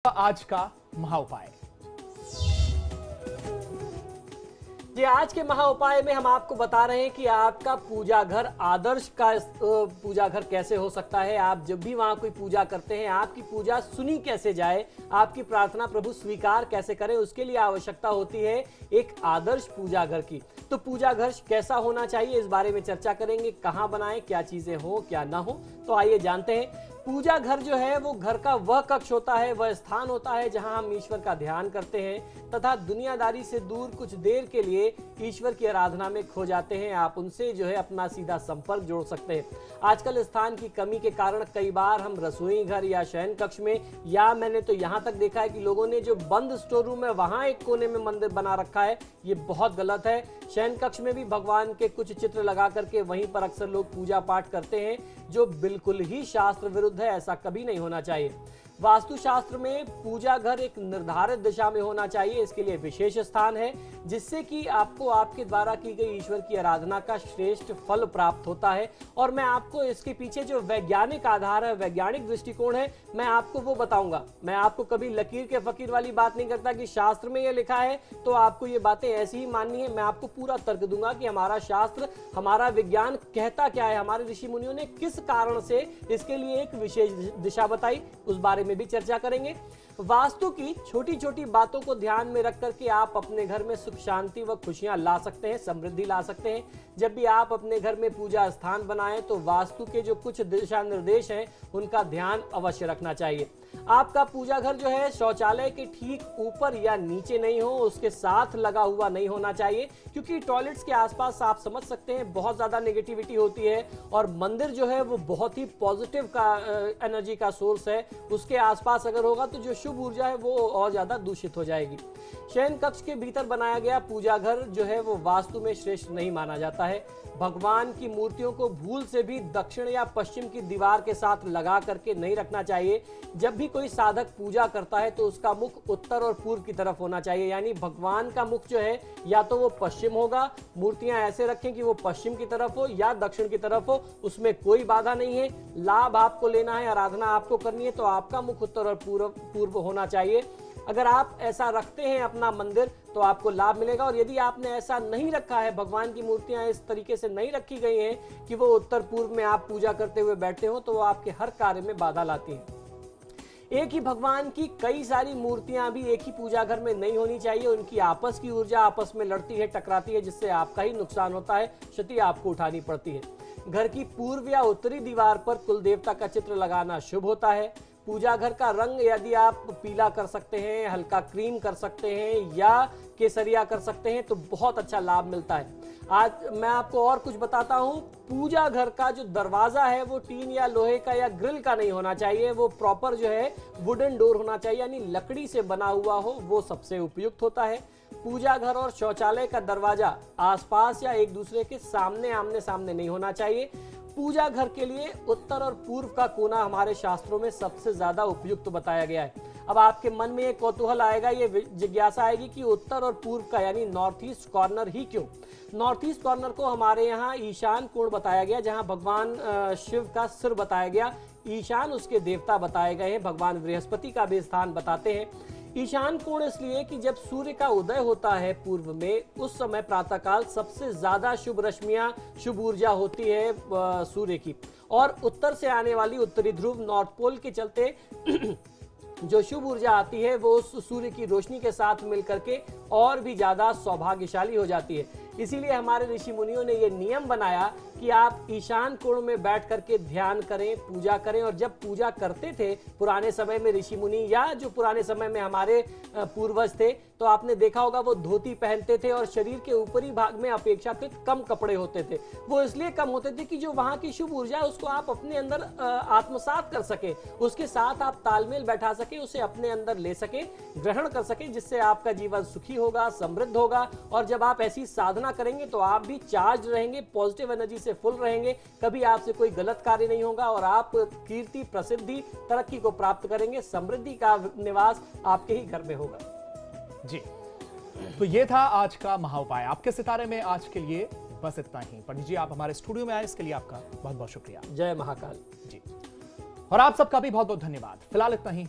आज का महा उपाय। जी, आज के महा उपाय में हम आपको बता रहे हैं कि आपका पूजा घर आदर्श का पूजा घर कैसे हो सकता है। आप जब भी वहां कोई पूजा करते हैं, आपकी पूजा सुनी कैसे जाए, आपकी प्रार्थना प्रभु स्वीकार कैसे करें, उसके लिए आवश्यकता होती है एक आदर्श पूजा घर की। तो पूजा घर कैसा होना चाहिए, इस बारे में चर्चा करेंगे। कहाँ बनाएं, क्या चीजें हो क्या ना हो, तो आइए जानते हैं। पूजा घर जो है वो घर का वह कक्ष होता है, वह स्थान होता है जहां हम ईश्वर का ध्यान करते हैं तथा दुनियादारी से दूर कुछ देर के लिए ईश्वर की आराधना में खो जाते हैं। आप उनसे जो है अपना सीधा संपर्क जोड़ सकते हैं। आजकल स्थान की कमी के कारण कई बार हम रसोई घर या शयन कक्ष में, या मैंने तो यहाँ तक देखा है कि लोगों ने जो बंद स्टोर रूम है वहां एक कोने में मंदिर बना रखा है। ये बहुत गलत है। शयन कक्ष में भी भगवान के कुछ चित्र लगा करके वहीं पर अक्सर लोग पूजा पाठ करते हैं, जो बिल्कुल ही शास्त्र विरुद्ध है। ऐसा कभी नहीं होना चाहिए। वास्तुशास्त्र में पूजा घर एक निर्धारित दिशा में होना चाहिए। इसके लिए विशेष स्थान है जिससे कि आपको आपके द्वारा की गई ईश्वर की आराधना का श्रेष्ठ फल प्राप्त होता है। और मैं आपको इसके पीछे जो वैज्ञानिक आधार है, वैज्ञानिक दृष्टिकोण है, मैं आपको वो बताऊंगा। मैं आपको कभी लकीर के फकीर वाली बात नहीं करता कि शास्त्र में ये लिखा है तो आपको ये बातें ऐसी ही माननी है। मैं आपको पूरा तर्क दूंगा कि हमारा शास्त्र, हमारा विज्ञान कहता क्या है, हमारे ऋषि मुनियों ने किस कारण से इसके लिए एक विशेष दिशा बताई, उस बारे में भी चर्चा करेंगे। वास्तु की छोटी छोटी बातों को ध्यान में रख करके आप अपने घर में सुख शांति व खुशियां ला सकते हैं, समृद्धि ला सकते हैं। जब भी आप अपने घर में पूजा स्थान बनाएं तो वास्तु के जो कुछ दिशा निर्देश हैं उनका ध्यान अवश्य रखना चाहिए। आपका पूजा घर जो है शौचालय के ठीक ऊपर या नीचे नहीं हो, उसके साथ लगा हुआ नहीं होना चाहिए, क्योंकि टॉयलेट्स के आसपास आप समझ सकते हैं बहुत ज्यादा नेगेटिविटी होती है। और मंदिर जो है वो बहुत ही पॉजिटिव का एनर्जी का सोर्स है। उसके आसपास अगर होगा तो जो शुभ ऊर्जा है वो और ज्यादा दूषित हो जाएगी। शयन कक्ष के भीतर बनाया गया पूजा घर जो है वो वास्तु में श्रेष्ठ नहीं माना जाता है। भगवान की मूर्तियों को भूल से भी दक्षिण या पश्चिम की दीवार के साथ लगा करके नहीं रखना चाहिए। जब भी कोई साधक पूजा करता है तो उसका मुख उत्तर और पूर्व की तरफ होना चाहिए, यानी भगवान का मुख जो है या तो वो पश्चिम होगा, मूर्तियां ऐसे रखें कि वो पश्चिम की तरफ हो या दक्षिण की तरफ हो, उसमें कोई बाधा नहीं है। लाभ आपको लेना है, आराधना आपको करनी है, तो आपका मुख उत्तर और पूर्व होना चाहिए। अगर आप ऐसा रखते हैं अपना मंदिर तो आपको लाभ मिलेगा। और यदि आपने ऐसा नहीं रखा है, भगवान की मूर्तियां इस तरीके से नहीं रखी गई हैं कि वो उत्तर पूर्व में आप पूजा करते हुए बैठते हो, तो वो आपके हर कार्य में बाधा लाती हैं। एक ही भगवान की कई सारी मूर्तियां भी एक ही पूजा घर में नहीं होनी चाहिए। उनकी आपस की ऊर्जा आपस में लड़ती है, टकराती है, जिससे आपका ही नुकसान होता है, क्षति आपको उठानी पड़ती है। घर की पूर्व या उत्तरी दीवार पर कुल देवता का चित्र लगाना शुभ होता है। पूजा घर का रंग यदि आप पीला कर सकते हैं, हल्का क्रीम कर सकते हैं या केसरिया कर सकते हैं तो बहुत अच्छा लाभ मिलता है। आज मैं आपको और कुछ बताता हूं। पूजा घर का जो दरवाजा है वो टीन या लोहे का या ग्रिल का नहीं होना चाहिए, वो प्रॉपर जो है वुडन डोर होना चाहिए, यानी लकड़ी से बना हुआ हो, वो सबसे उपयुक्त होता है। पूजा घर और शौचालय का दरवाजा आसपास या एक दूसरे के सामने आमने सामने नहीं होना चाहिए। पूजा घर के लिए उत्तर और पूर्व का कोना हमारे शास्त्रों में सबसे ज्यादा उपयुक्त बताया गया है। अब आपके मन में एक कौतूहल आएगा, ये जिज्ञासा आएगी कि उत्तर और पूर्व का यानी नॉर्थ ईस्ट कॉर्नर ही क्यों? नॉर्थ ईस्ट कॉर्नर को हमारे यहाँ ईशान कोण बताया गया, जहाँ भगवान शिव का सिर बताया गया। ईशान उसके देवता बताए गए हैं, भगवान बृहस्पति का भी स्थान बताते हैं। ईशान कोण इसलिए कि जब सूर्य का उदय होता है पूर्व में, उस समय प्रातःकाल सबसे ज्यादा शुभ रश्मियां, शुभ ऊर्जा होती है सूर्य की। और उत्तर से आने वाली उत्तरी ध्रुव, नॉर्थ पोल के चलते जो शुभ ऊर्जा आती है वो उस सूर्य की रोशनी के साथ मिलकर के और भी ज्यादा सौभाग्यशाली हो जाती है। इसीलिए हमारे ऋषि मुनियों ने ये नियम बनाया कि आप ईशान कोण में बैठ करके ध्यान करें, पूजा करें। और जब पूजा करते थे पुराने समय में ऋषि मुनि या जो पुराने समय में हमारे पूर्वज थे, तो आपने देखा होगा वो धोती पहनते थे और शरीर के ऊपरी भाग में अपेक्षाकृत कम कपड़े होते थे। वो इसलिए कम होते थे कि जो वहां की शुभ ऊर्जा है उसको आप अपने अंदर आत्मसात कर सके, उसके साथ आप तालमेल बैठा सके, उसे अपने अंदर ले सके, ग्रहण कर सके, जिससे आपका जीवन सुखी होगा, समृद्ध होगा। और जब आप ऐसी साधना करेंगे तो आप भी चार्ज रहेंगे, पॉजिटिव एनर्जी से फुल रहेंगे, कभी आपसे कोई गलत कार्य नहीं होगा और आप कीर्ति, प्रसिद्धि, तरक्की को प्राप्त करेंगे। समृद्धि का निवास आपके ही घर में होगा। जी, तो ये था आज का महा उपाय। आपके सितारे में आज के लिए बस इतना ही। पंडित जी, आप हमारे स्टूडियो में आए, इसके लिए आपका बहुत बहुत शुक्रिया। जय महाकाल। जी, और आप सबका भी बहुत बहुत धन्यवाद। फिलहाल इतना ही।